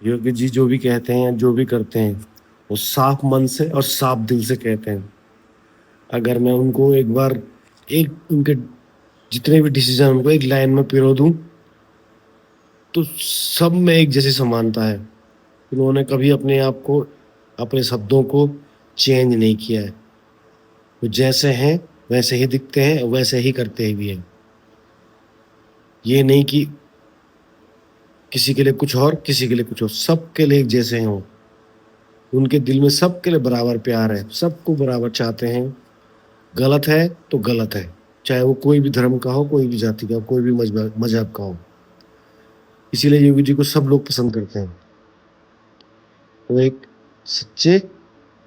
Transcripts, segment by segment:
योगी जी जो भी कहते हैं, जो भी करते हैं, वो साफ मन से और साफ दिल से कहते हैं। अगर मैं उनको एक बार उनके जितने भी डिसीजन उनको एक लाइन में पिरो दूं, तो सब में एक जैसी समानता है। उन्होंने कभी अपने आप को, अपने शब्दों को चेंज नहीं किया है। वो जैसे हैं वैसे ही दिखते हैं, वैसे ही करते भी हैं। ये नहीं कि किसी के लिए कुछ और, किसी के लिए कुछ और, सबके लिए एक जैसे हैं वो। उनके दिल में सबके लिए बराबर प्यार है, सबको बराबर चाहते हैं। गलत है तो गलत है, चाहे वो कोई भी धर्म का हो, कोई भी जाति का हो, कोई भी मजहब का हो। इसीलिए योगी जी को सब लोग पसंद करते हैं। वो एक सच्चे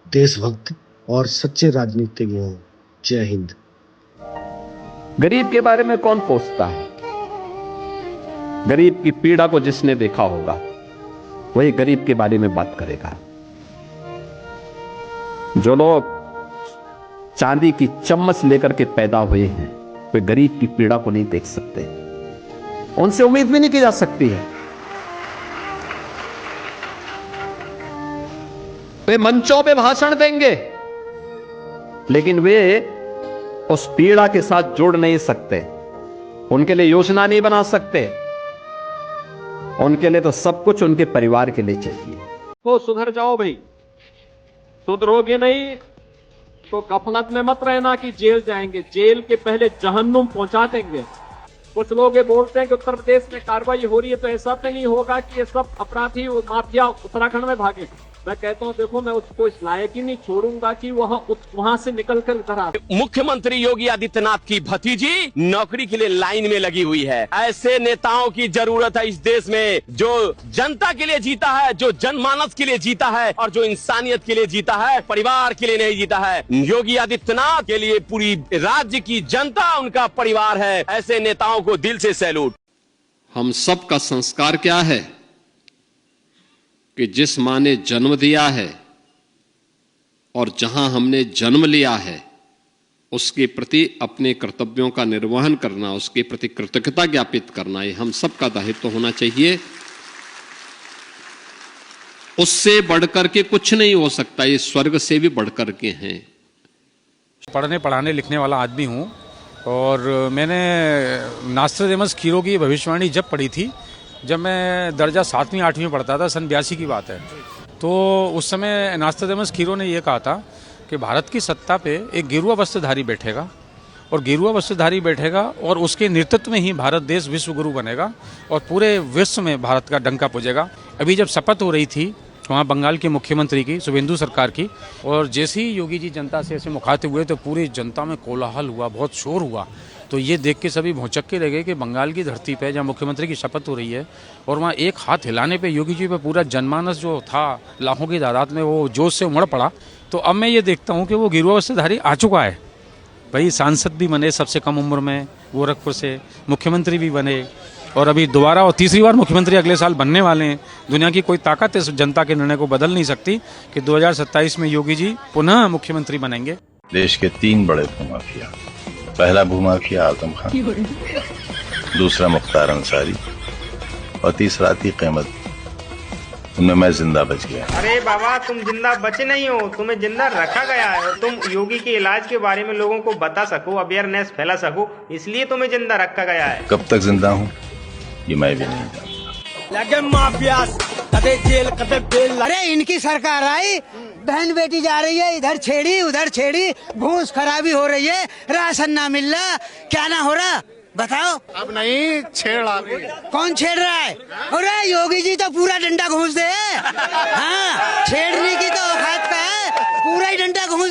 देशभक्त और सच्चे राजनीतिज्ञ हैं। जय हिंद। गरीब के बारे में कौन पूछता है? गरीब की पीड़ा को जिसने देखा होगा वही गरीब के बारे में बात करेगा। जो लोग चांदी की चम्मच लेकर के पैदा हुए हैं वे गरीब की पीड़ा को नहीं देख सकते, उनसे उम्मीद भी नहीं की जा सकती है। वे मंचों पे भाषण देंगे लेकिन वे उस पीड़ा के साथ जुड़ नहीं सकते, उनके लिए योजना नहीं बना सकते। उनके लिए तो सब कुछ उनके परिवार के लिए चाहिए। तो सुधर जाओ भाई, सुधरोगे नहीं तो गफलत में मत रहना कि जेल जाएंगे, जेल के पहले जहन्नुम पहुंचा देंगे। कुछ लोग ये बोलते हैं कि उत्तर प्रदेश में कार्रवाई हो रही है, तो ऐसा तो नहीं होगा कि ये सब अपराधी माफिया उत्तराखंड में भागे। मैं कहता हूं देखो, मैं उसको इस लायक ही नहीं छोड़ूंगा कि वहां से निकल कर इधर आ। मुख्यमंत्री योगी आदित्यनाथ की भतीजी नौकरी के लिए लाइन में लगी हुई है। ऐसे नेताओं की जरूरत है इस देश में, जो जनता के लिए जीता है, जो जनमानस के लिए जीता है और जो इंसानियत के लिए जीता है, परिवार के लिए नहीं जीता है। योगी आदित्यनाथ के लिए पूरी राज्य की जनता उनका परिवार है। ऐसे नेताओं को दिल से सैल्यूट। हम सब का संस्कार क्या है कि जिस मां ने जन्म दिया है और जहां हमने जन्म लिया है उसके प्रति अपने कर्तव्यों का निर्वहन करना, उसके प्रति कृतज्ञता ज्ञापित करना, ये हम सबका दायित्व होना चाहिए। उससे बढ़कर के कुछ नहीं हो सकता, ये स्वर्ग से भी बढ़कर के हैं। पढ़ने पढ़ाने लिखने वाला आदमी हूँ और मैंने नास्ट्राडेमस कीरो की भविष्यवाणी जब पढ़ी थी, जब मैं दर्जा 7वीं 8वीं में पढ़ता था, सन 82 की बात है, तो उस समय नास्ट्राडेमस कीरो ने यह कहा था कि भारत की सत्ता पे एक गेरुआ वस्त्रधारी बैठेगा और गेरुआ वस्त्रधारी बैठेगा और उसके नेतृत्व में ही भारत देश विश्व गुरु बनेगा और पूरे विश्व में भारत का डंका पुजेगा। अभी जब शपथ हो रही थी वहाँ बंगाल के मुख्यमंत्री की, शुभेंदु सरकार की, और जैसे ही योगी जी जनता से ऐसे मुखातिब हुए तो पूरी जनता में कोलाहल हुआ, बहुत शोर हुआ। तो ये देख के सभी भौचक्के रह गए कि बंगाल की धरती पे जहाँ मुख्यमंत्री की शपथ हो रही है और वहाँ एक हाथ हिलाने पे योगी जी पे पूरा जनमानस जो था लाखों की तादाद में वो जोश से उमड़ पड़ा। तो अब मैं ये देखता हूँ कि वो गेरुआ वस्त्रधारी आ चुका है। भाई सांसद भी बने सबसे कम उम्र में गोरखपुर से, मुख्यमंत्री भी बने और अभी दोबारा और तीसरी बार मुख्यमंत्री अगले साल बनने वाले हैं। दुनिया की कोई ताकत इस जनता के निर्णय को बदल नहीं सकती कि 2027 में योगी जी पुनः मुख्यमंत्री बनेंगे। देश के 3 बड़े भूमाफिया, पहला भूमाफिया आजम खान, दूसरा मुख्तार अंसारी और तीसरा अतीक अहमद। उनमें मैं जिंदा बच गया। अरे बाबा, तुम जिंदा बचे नहीं हो, तुम्हें जिंदा रखा गया है और तुम योगी के इलाज के बारे में लोगों को बता सको, अवेयरनेस फैला सको, इसलिए तुम्हें जिंदा रखा गया है। कब तक जिंदा हूँ ये मैं भी नहीं जानता। लगे माफिया कदे जेल कदे बेल। अरे इनकी सरकार आई, बहन बेटी जा रही है, इधर छेड़ी उधर छेड़ी, भूस खराबी हो रही है, राशन ना मिल रहा, क्या ना हो रहा बताओ। अब नहीं छेड़ रहा। कौन छेड़ रहा है? अरे योगी जी तो पूरा डंडा घूंस दे। हाँ, छेड़ने की तो औकात का है, पूरा ही डंडा घूंस